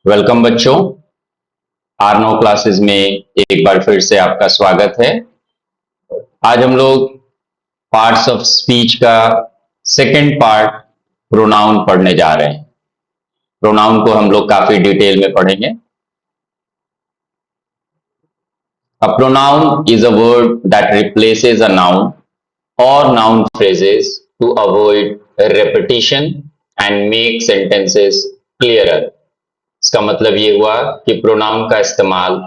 Welcome बच्चों, आर9 classes में एक बार फिर से आपका स्वागत है। आज हम लोग पार्ट्स ऑफ स्पीच का सेकंड पार्ट प्रोनाउन पढ़ने जा रहे हैं। प्रोनाउन को हम लोग काफी डिटेल में पढ़ेंगे। A pronoun is a word that replaces a noun or noun phrases to avoid repetition and make sentences clearer। इसका मतलब ये हुआ कि प्रोनाउन का इस्तेमाल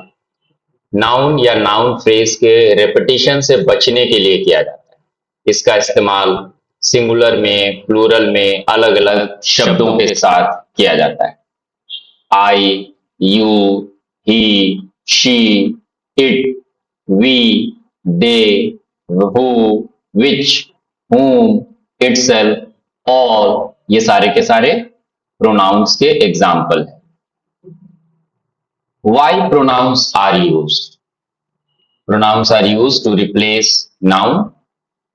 नाउन या नाउन फ्रेज के रेपिटेशन से बचने के लिए किया जाता है। इसका इस्तेमाल सिंगुलर में, प्लूरल में अलग अलग शब्दों के साथ किया जाता है। I, you, he, she, it, we, they, who, which, whom, itself, all, ये सारे के सारे प्रोनाउंस के एग्जाम्पल हैं। Why pronouns are used? Pronouns are used to replace noun,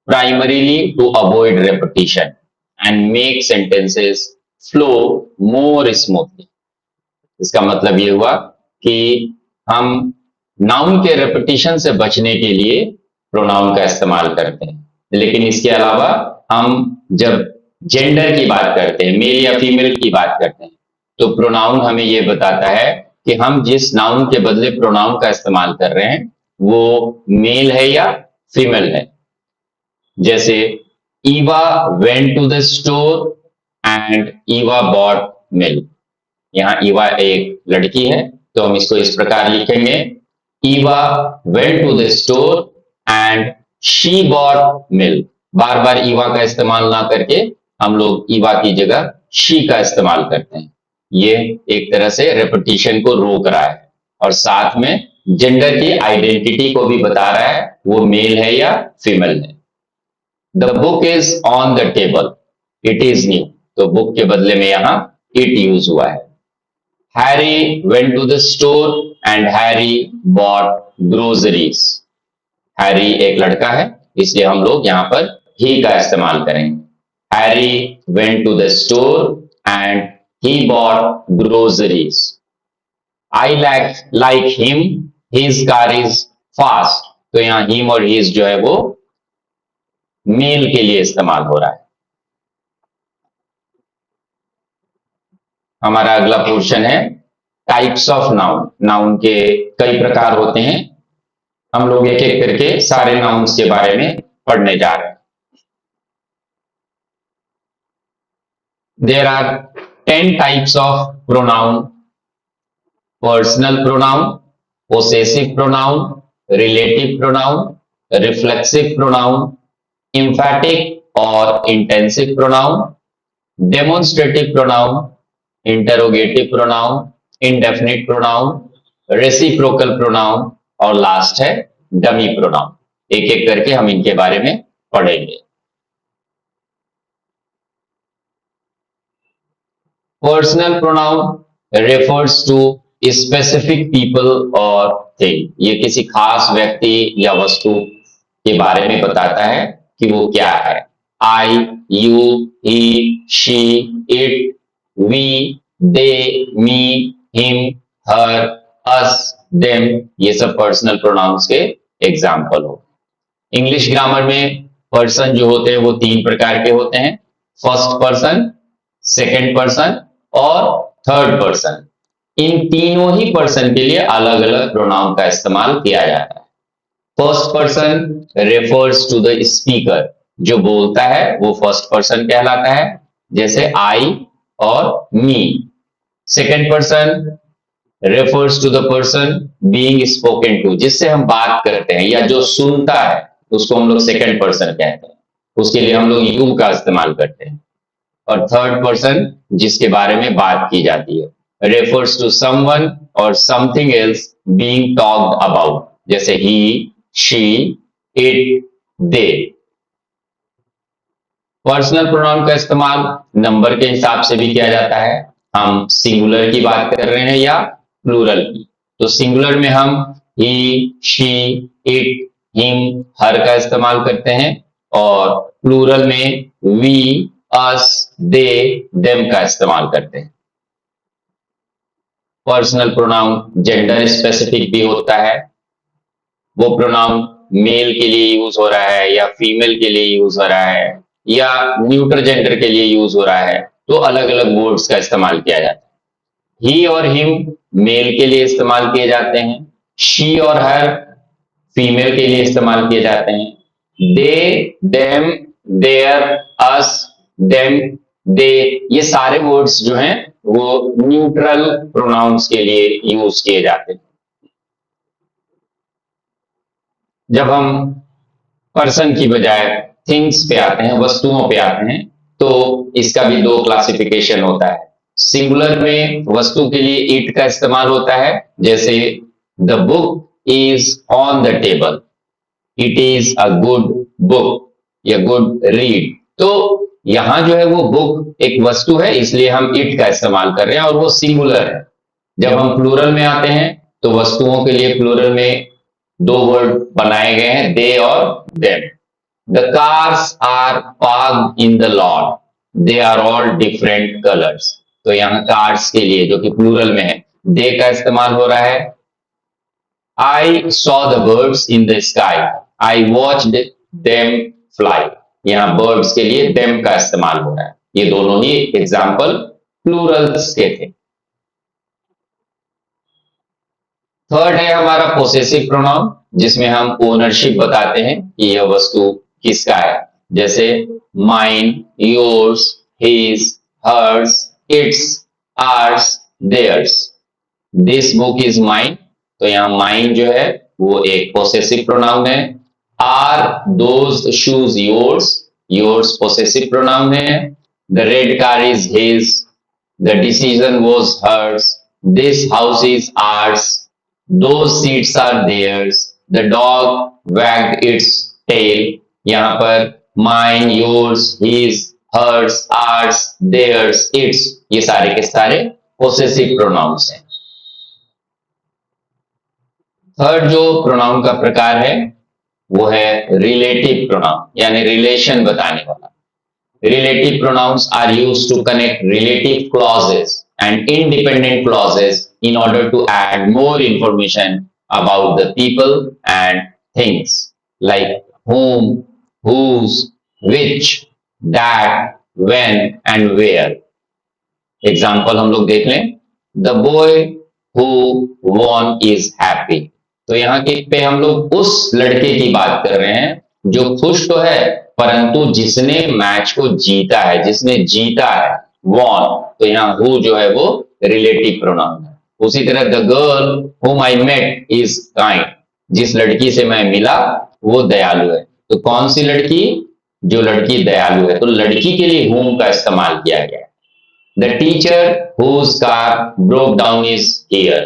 primarily to avoid repetition and make sentences flow more smoothly। इसका मतलब ये हुआ कि हम नाउन के रेपिटेशन से बचने के लिए प्रोनाउन का इस्तेमाल करते हैं, लेकिन इसके अलावा हम जब जेंडर की बात करते हैं, मेल या फीमेल की बात करते हैं, तो प्रोनाउन हमें ये बताता है कि हम जिस नाउन के बदले प्रोनाउन का इस्तेमाल कर रहे हैं वो मेल है या फीमेल है। जैसे Eva went to the store and Eva bought milk. यहाँ ईवा एक लड़की है तो हम इसको इस प्रकार लिखेंगे, Eva went to the store and she bought milk. बार बार ईवा का इस्तेमाल ना करके हम लोग ईवा की जगह शी का इस्तेमाल करते हैं। ये एक तरह से रेपिटेशन को रोक रहा है और साथ में जेंडर की आइडेंटिटी को भी बता रहा है वो मेल है या फीमेल है। The book is on the table, it is new, तो बुक के बदले में यहां इट यूज हुआ है। Harry went to the store and Harry bought groceries. Harry एक लड़का है इसलिए हम लोग यहां पर ही का इस्तेमाल करेंगे। Harry went to the store and he bought groceries। I like him, his car is fast। तो यहां him और his जो है वो मेल के लिए इस्तेमाल हो रहा है। हमारा अगला पोर्शन है टाइप्स ऑफ नाउन। नाउन के कई प्रकार होते हैं, हम लोग एक एक करके सारे नाउन्स के बारे में पढ़ने जा रहे हैं। There are 10 types of pronoun: personal pronoun, possessive pronoun, relative pronoun, reflexive pronoun, emphatic or intensive pronoun, demonstrative pronoun, interrogative pronoun, indefinite pronoun, reciprocal pronoun और लास्ट है डमी pronoun। एक एक करके हम इनके बारे में पढ़ेंगे। Personal pronoun refers to specific people or thing। ये किसी खास व्यक्ति या वस्तु के बारे में बताता है कि वो क्या है। I, you, he, she, it, we, they, me, him, her, us, them, ये सब पर्सनल प्रोनाउंस के एग्जाम्पल हो। इंग्लिश ग्रामर में पर्सन जो होते हैं वो तीन प्रकार के होते हैं, फर्स्ट पर्सन, सेकेंड पर्सन और थर्ड पर्सन। इन तीनों ही पर्सन के लिए अलग अलग प्रोनाउन का इस्तेमाल किया जाता है। First person refers to the speaker, जो बोलता है वो फर्स्ट पर्सन कहलाता है, जैसे आई और me. Second person refers to the person being spoken to, जिससे हम बात करते हैं या जो सुनता है उसको हम लोग सेकेंड पर्सन कहते हैं, उसके लिए हम लोग यू का इस्तेमाल करते हैं। और थर्ड पर्सन जिसके बारे में बात की जाती है refers to someone or something else being talked about, जैसे he, she, it, they. Personal pronoun का इस्तेमाल नंबर के हिसाब से भी किया जाता है। हम सिंगुलर की बात कर रहे हैं या प्लूरल की, तो सिंगुलर में हम ही, शी, इट, हिम, हर का इस्तेमाल करते हैं और प्लूरल में वी, अस, दे, देम का इस्तेमाल करते हैं। पर्सनल प्रोनाउन जेंडर स्पेसिफिक भी होता है, वो प्रोनाउन मेल के लिए यूज हो रहा है या फीमेल के लिए यूज हो रहा है या न्यूट्रल जेंडर के लिए यूज हो रहा है, तो अलग अलग वर्ड्स का इस्तेमाल किया जाता है। ही और हिम मेल के लिए इस्तेमाल किए जाते हैं, शी और हर फीमेल के लिए इस्तेमाल किए जाते हैं, दे, देम, देयर, अस, देम, दे, ये सारे वर्ड्स जो हैं वो न्यूट्रल प्रोनाउंस के लिए यूज किए जाते हैं। जब हम पर्सन की बजाय थिंग्स पे आते हैं, वस्तुओं पे आते हैं, तो इसका भी दो क्लासिफिकेशन होता है। सिंगुलर में वस्तु के लिए इट का इस्तेमाल होता है, जैसे the book is on the table, it is a good book या गुड रीड। तो यहां जो है वो बुक एक वस्तु है, इसलिए हम इट का इस्तेमाल कर रहे हैं और वो सिंगुलर है। जब हम प्लूरल में आते हैं तो वस्तुओं के लिए प्लूरल में दो वर्ड बनाए गए हैं, दे और them. The cars are parked in the lawn, they are all different colours. तो यहाँ कार्स के लिए जो कि प्लूरल में है, दे का इस्तेमाल हो रहा है। I saw the birds in the sky. I watched them fly. यहाँ birds के लिए them का इस्तेमाल हो रहा है। ये दोनों ही एग्जाम्पल प्लूरल्स के थे। थर्ड है हमारा पोसेसिव प्रोनाउन, जिसमें हम ओनरशिप बताते हैं कि यह वस्तु किसका है, जैसे mine, yours, his, hers, its, ours, theirs. This book is mine, तो यहाँ माइन जो है वो एक पोसेसिव प्रोनाउन है। Are those shoes yours, yours possessive pronoun है। The red car is his, the decision was hers, this house is ours, those seats are theirs, the dog wagged its tail. यहाँ पर mine, yours, his, hers, ours, theirs, its, ये सारे के सारे possessive pronounce हैं। Third जो pronoun का प्रकार है वो है रिलेटिव प्रोनाउन, यानी रिलेशन बताने वाला। Relative pronouns are used to connect relative clauses and independent clauses in order to add more information about the people and things, like whom, whose, which, that, when and where. Example हम लोग देख लें, the boy who won is happy. तो यहाँ के पे हम लोग उस लड़के की बात कर रहे हैं जो खुश तो है, परंतु जिसने मैच को जीता है, जिसने जीता है, वॉन। तो यहाँ हु जो है वो रिलेटिव प्रोनाउन है। उसी तरह the girl whom I met is kind, जिस लड़की से मैं मिला वो दयालु है। तो कौन सी लड़की? जो लड़की दयालु है। तो लड़की के लिए whom का इस्तेमाल किया गया है। The teacher whose car broke down is here,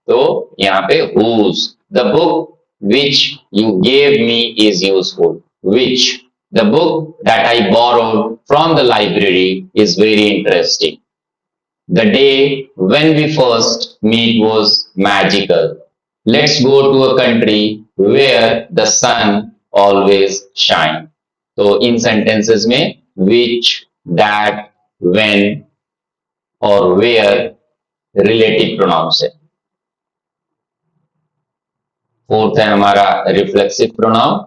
तो यहाँ पे whose। The book which you gave me is useful, which। The book that I borrowed from the library is very interesting. The day when we first meet was magical. Let's go to a country where the sun always shines. तो इन sentences में which, that, when और where relative pronouns है। Fourth है हमारा reflexive pronoun.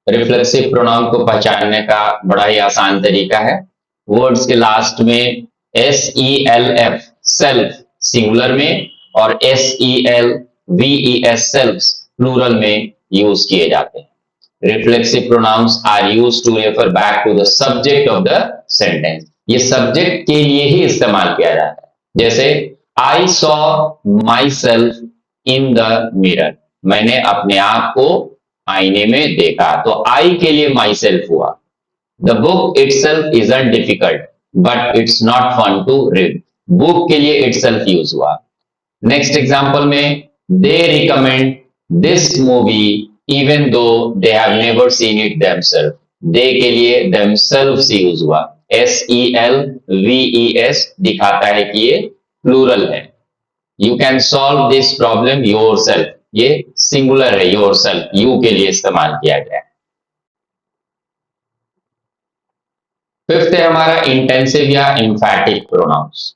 Reflexive pronoun को पहचानने का बड़ा ही आसान तरीका है, वर्ड्स के लास्ट में SELF सेल्फ सिंगुलर में और SELVES सेल्फ प्लूरल में यूज किए जाते हैं। Reflexive pronouns are used to refer back to the subject of the sentence. ये सब्जेक्ट के लिए ही इस्तेमाल किया जाता है, जैसे I saw myself in the mirror, मैंने अपने आप को आईने में देखा। तो आई के लिए माई सेल्फ हुआ। The book itself isn't difficult but it's not fun to read, book के लिए इटसेल्फ यूज हुआ। नेक्स्ट एग्जांपल में they recommend this movie even though they have never seen it themselves, they के लिए themselves use हुआ। SELVES दिखाता है कि ये प्लूरल है। You can solve this problem yourself, ये सिंगुलर है, योरसेल्फ यू के लिए इस्तेमाल किया गया है। फिफ्थ है हमारा इंटेंसिव या एम्फैटिक प्रोनाउंस।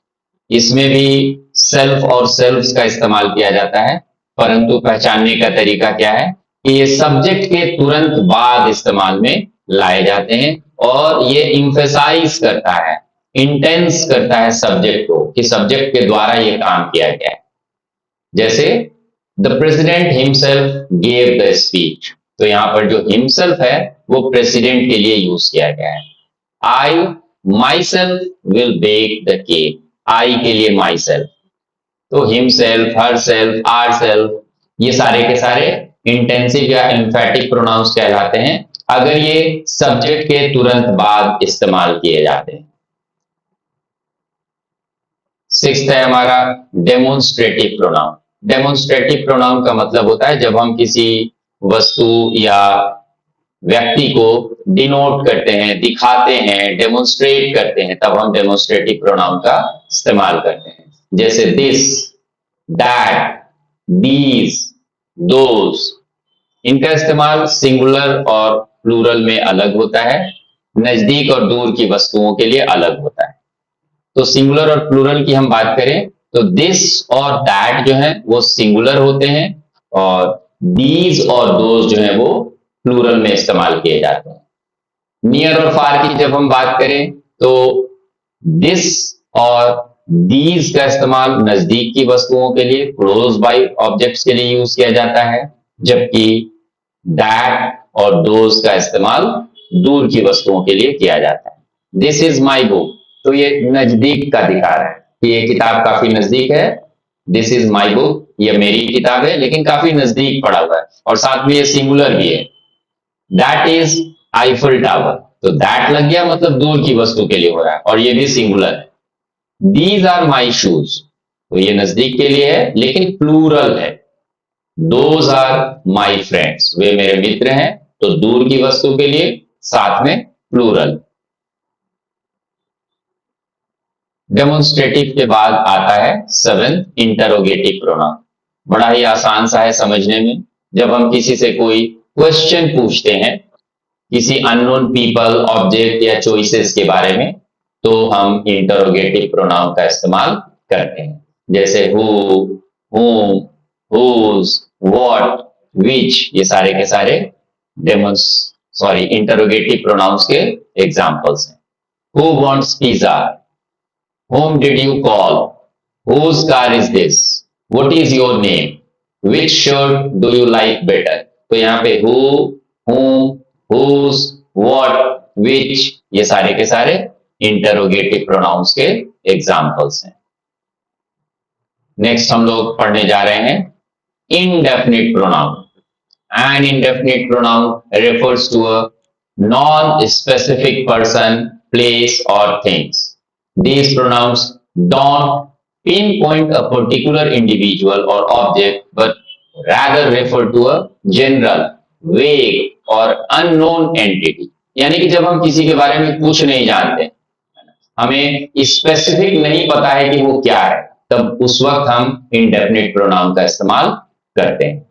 इसमें भी सेल्फ और सेल्फ्स का इस्तेमाल किया जाता है, परंतु पहचानने का तरीका क्या है कि ये सब्जेक्ट के तुरंत बाद इस्तेमाल में लाए जाते हैं और ये इम्फेसाइज करता है, इंटेंस करता है सब्जेक्ट को कि सब्जेक्ट के द्वारा ये काम किया गया है। जैसे the president himself gave the speech, तो यहां पर जो हिमसेल्फ है वो प्रेसिडेंट के लिए यूज किया गया है। I myself will bake the cake, I के लिए माई सेल्फ, तो himself, herself, ourself, ये सारे के सारे इंटेंसिव या एम्फेटिक प्रोनाउंस कहलाते हैं अगर ये सब्जेक्ट के तुरंत बाद इस्तेमाल किए जाते हैं। सिक्स्थ है हमारा डेमोन्स्ट्रेटिव प्रोनाउन। डेमोन्स्ट्रेटिव प्रोनाउन का मतलब होता है जब हम किसी वस्तु या व्यक्ति को डिनोट करते हैं, दिखाते हैं, डेमोन्स्ट्रेट करते हैं, तब हम डेमोन्स्ट्रेटिव प्रोनाउन का इस्तेमाल करते हैं। जैसे दिस, दैट, दीज, दोज, इनका इस्तेमाल सिंगुलर और प्लूरल में अलग होता है, नजदीक और दूर की वस्तुओं के लिए अलग होता है। तो सिंगुलर और प्लूरल की हम बात करें तो दिस और दैट जो है वो सिंगुलर होते हैं और दीज और दोज जो है वो प्लूरल में इस्तेमाल किए जाते हैं। नियर और फार की जब हम बात करें तो दिस और दीज का इस्तेमाल नजदीक की वस्तुओं के लिए, क्लोज बाय ऑब्जेक्ट्स के लिए यूज किया जाता है, जबकि दैट और दोज का इस्तेमाल दूर की वस्तुओं के लिए किया जाता है। दिस इज माई बुक, तो ये नजदीक का दिखा रहा है कि ये किताब काफी नजदीक है। दिस इज माई बुक, ये मेरी किताब है लेकिन काफी नजदीक पड़ा हुआ है और साथ में ये सिंगुलर भी है। दैट इज आईफल टावर, तो दैट लग गया मतलब दूर की वस्तु के लिए हो रहा है और ये भी सिंगुलर है। दीज आर माई शूज, तो ये नजदीक के लिए है लेकिन प्लूरल है। दोज आर माई फ्रेंड्स, वे मेरे मित्र हैं, तो दूर की वस्तु के लिए, साथ में प्लूरल। डेमोन्स्ट्रेटिव के बाद आता है सेवेंथ इंटरोगेटिव प्रोनाउन। बड़ा ही आसान सा है समझने में। जब हम किसी से कोई क्वेश्चन पूछते हैं किसी अननोन पीपल, ऑब्जेक्ट या चॉइसेस के बारे में, तो हम इंटरोगेटिव प्रोनाउन का इस्तेमाल करते हैं। जैसे who, whom, whose, what, which, ये सारे के सारे इंटरोगेटिव प्रोनाउंस के एग्जांपल्स हैं। Who wants pizza? Whom did you call? Whose car is this? What is your name? Which shirt do you like better? तो यहाँ पे who, whom, whose, what, which, ये सारे के सारे इंटरोगेटिव प्रोनाउंस के एग्जांपल्स हैं। नेक्स्ट हम लोग पढ़ने जा रहे हैं indefinite pronoun. An indefinite pronoun refers to a non-specific person, place, or things. These pronouns don't pinpoint a particular individual or object, but rather refer to a general, vague, or unknown entity. यानी कि जब हम किसी के बारे में कुछ नहीं जानते, हमें स्पेसिफिक नहीं पता है कि वो क्या है, तब उस वक्त हम इंडेफिनिट प्रोनाउन का इस्तेमाल करते हैं।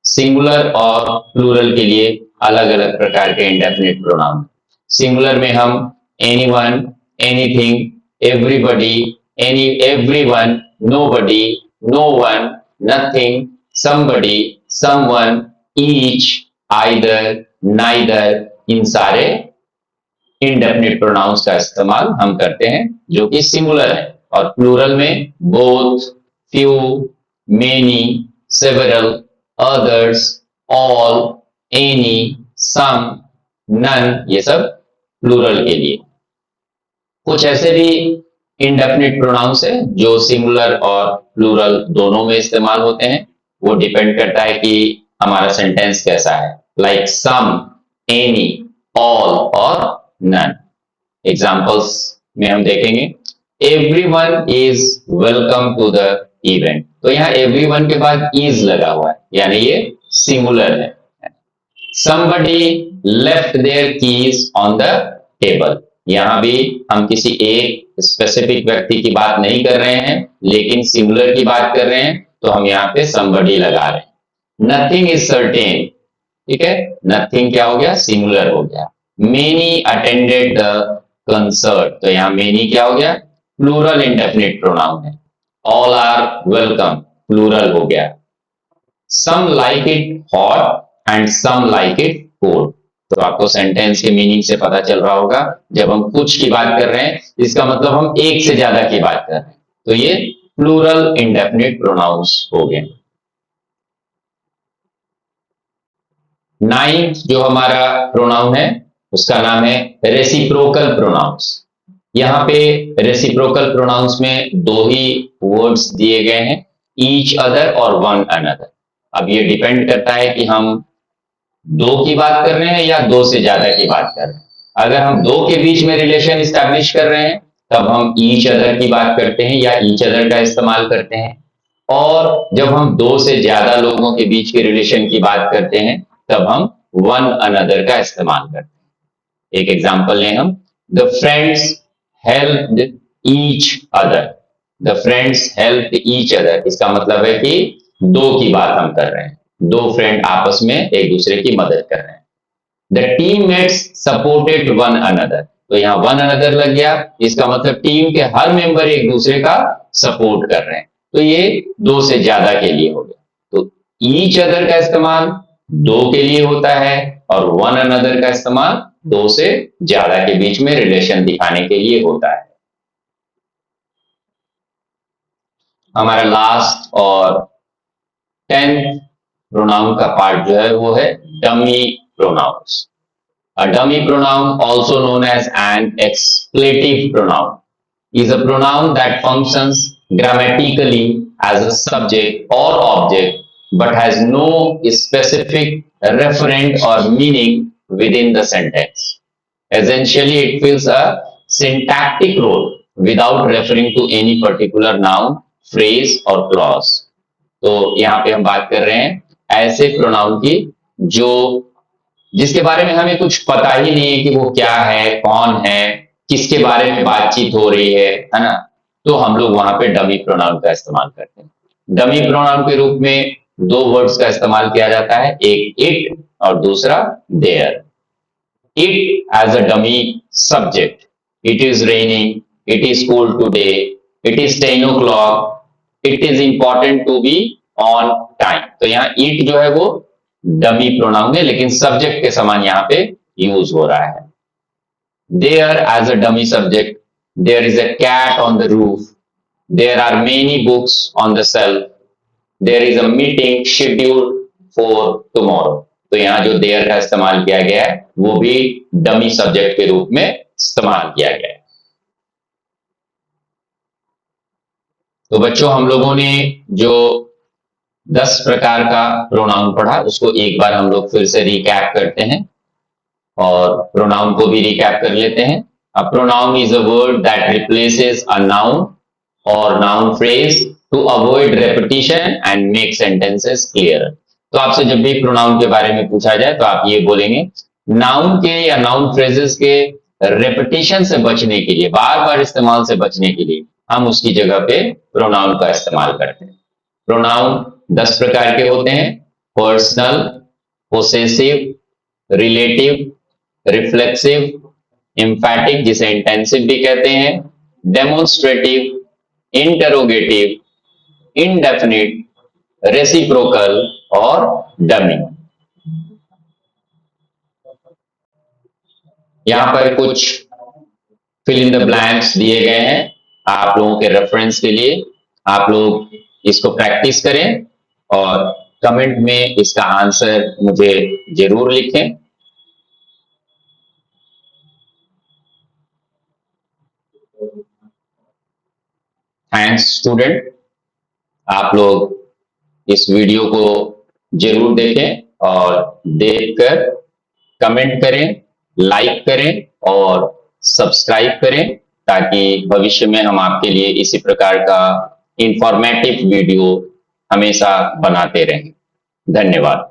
सिंगुलर और प्लूरल के लिए अलग अलग प्रकार के इंडेफिनिट प्रोनाउन। सिंगुलर में हम anyone, anything, everybody, everyone, nobody, no one, nothing, somebody, someone, each, either, neither, इन सारे इंडेफिनिट प्रोनाउंस का इस्तेमाल हम करते हैं जो कि सिंगुलर है। और प्लूरल में both, few, many, several, others, all, any, some, none, ये सब प्लूरल के लिए। कुछ ऐसे भी इंडेफिनिट प्रोनाउंस है जो सिंगुलर और प्लूरल दोनों में इस्तेमाल होते हैं। वो डिपेंड करता है कि हमारा सेंटेंस कैसा है, लाइक सम, एनी, ऑल और नन। एग्जाम्पल्स में हम देखेंगे everyone is welcome to the event, तो यहाँ एवरीवन के बाद इज लगा हुआ है यानी ये सिंगुलर है। somebody left their keys on the table, यहां भी हम किसी एक स्पेसिफिक व्यक्ति की बात नहीं कर रहे हैं लेकिन सिंगुलर की बात कर रहे हैं, तो हम यहाँ पे somebody लगा रहे हैं। नथिंग इज सर्टेन, ठीक है, नथिंग क्या हो गया, सिंगुलर हो गया। मेनी अटेंडेड द कंसर्ट, तो यहाँ मेनी क्या हो गया, प्लूरल इंडेफिनिट प्रोनाउन है। ऑल आर वेलकम प्लूरल हो गया। Some like it hot and some like it cold. तो आपको सेंटेंस के मीनिंग से पता चल रहा होगा, जब हम कुछ की बात कर रहे हैं इसका मतलब हम एक से ज्यादा की बात कर रहे हैं, तो ये प्लूरल इंडेफिनिट प्रोनाउंस हो गए। नाइन्थ जो हमारा प्रोनाउन है उसका नाम है रेसिप्रोकल प्रोनाउंस। यहाँ पे रेसिप्रोकल प्रोनाउंस में दो ही वर्ड्स दिए गए हैं, ईच अदर और वन अनदर। अब ये डिपेंड करता है कि हम दो की बात कर रहे हैं या दो से ज्यादा की बात कर रहे हैं। अगर हम दो के बीच में रिलेशन स्टैब्लिश कर रहे हैं तब हम ईच अदर की बात करते हैं या ईच अदर का इस्तेमाल करते हैं, और जब हम दो से ज्यादा लोगों के बीच के रिलेशन की बात करते हैं तब हम वन अनदर का इस्तेमाल करते हैं। एक एग्जांपल लें हम, the friends helped each other. The friends helped each other, इसका मतलब है कि दो की बात हम कर रहे हैं, दो फ्रेंड आपस में एक दूसरे की मदद कर रहे हैं। The teammates supported one another, तो यहाँ वन अनदर लग गया, इसका मतलब टीम के हर मेंबर एक दूसरे का सपोर्ट कर रहे हैं, तो ये दो से ज्यादा के लिए हो गया। तो ईच अदर का इस्तेमाल दो के लिए होता है और वन अनदर का इस्तेमाल दो से ज्यादा के बीच में रिलेशन दिखाने के लिए होता है। हमारा लास्ट और 10th प्रोनाउन का पार्ट जो है वो है dummy pronouns. A dummy pronoun, also known as an expletive pronoun, is a pronoun that functions grammatically as a subject or object but has no specific referent or meaning within the sentence. Essentially, it fills a syntactic role without referring to any particular noun, phrase or clause. तो यहाँ पे हम बात कर रहे हैं ऐसे pronoun की जो जिसके बारे में हमें कुछ पता ही नहीं है कि वो क्या है, कौन है, किसके बारे में बातचीत हो रही है ना, तो हम लोग वहां पे डमी प्रोनाउन का इस्तेमाल करते हैं। डमी प्रोनाउन के रूप में दो वर्ड्स का इस्तेमाल किया जाता है, एक इट और दूसरा there. It as a dummy subject, it is raining, it is cold today, it is 10 o'clock, it is important to be on time. तो यहाँ इट जो है वो डमी प्रोनाउन है लेकिन सब्जेक्ट के समान यहाँ पे यूज हो रहा है। There as a dummy subject, there is a cat on the roof, there are many books on the shelf, there is a meeting scheduled for tomorrow. तो यहाँ जो देयर का इस्तेमाल किया गया है वो भी डमी सब्जेक्ट के रूप में इस्तेमाल किया गया है। तो बच्चों हम लोगों ने जो 10 प्रकार का प्रोनाउन पढ़ा उसको एक बार हम लोग फिर से रिकैप करते हैं और प्रोनाउन को भी रिकैप कर लेते हैं। A pronoun is a word that replaces a noun or noun phrase to avoid repetition and make sentences clear. तो आपसे जब भी प्रोनाउन के बारे में पूछा जाए तो आप ये बोलेंगे, नाउन के या नाउन फ्रेजेस के रेपिटेशन से बचने के लिए, बार बार इस्तेमाल से बचने के लिए हम उसकी जगह पे प्रोनाउन का इस्तेमाल करते हैं। प्रोनाउन 10 प्रकार के होते हैं, पर्सनल, पोसेसिव, रिलेटिव, रिफ्लेक्सिव, एम्फैटिक जिसे इंटेंसिव भी कहते हैं, डेमोन्स्ट्रेटिव, इंटरोगेटिव, इंडेफिनिट, रेसिप्रोकल और डमी। यहां पर कुछ फिल इन द ब्लैंक्स दिए गए हैं आप लोगों के रेफरेंस के लिए। आप लोग इसको प्रैक्टिस करें और कमेंट में इसका आंसर मुझे जरूर लिखें। थैंक्स स्टूडेंट, आप लोग इस वीडियो को जरूर देखें और देखकर कमेंट करें, लाइक करें और सब्सक्राइब करें ताकि भविष्य में हम आपके लिए इसी प्रकार का इंफॉर्मेटिव वीडियो हमेशा बनाते रहें। धन्यवाद।